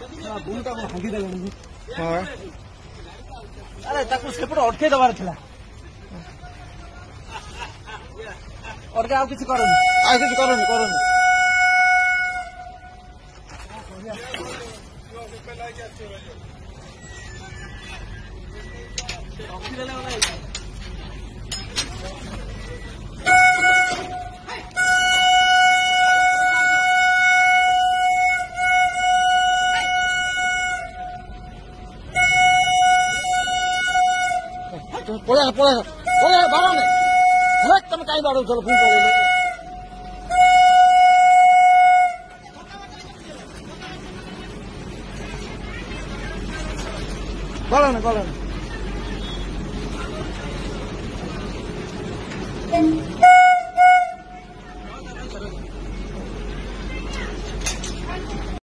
ବୁଲଟା କଣ ଭାଙ୍ଗି ଦେଲେଣି? ହଁ ଆରେ ତାକୁ ସେପଟେ ଅଟକେଇ ଦେବାର ଥିଲା। ଅଟକେ ଆଉ କିଛି କରନି, ଆଉ କିଛି କରନି କରନି। ରଖିଦେଲେ ଗଲା। ପଳେଇ ପଳେଇ ବାଡ଼ନି ତମେ କାହିଁ ବାଡ଼ଉଛ ପୁଣି ପଳେଇଲେ। ଗଲନି ଗଲନି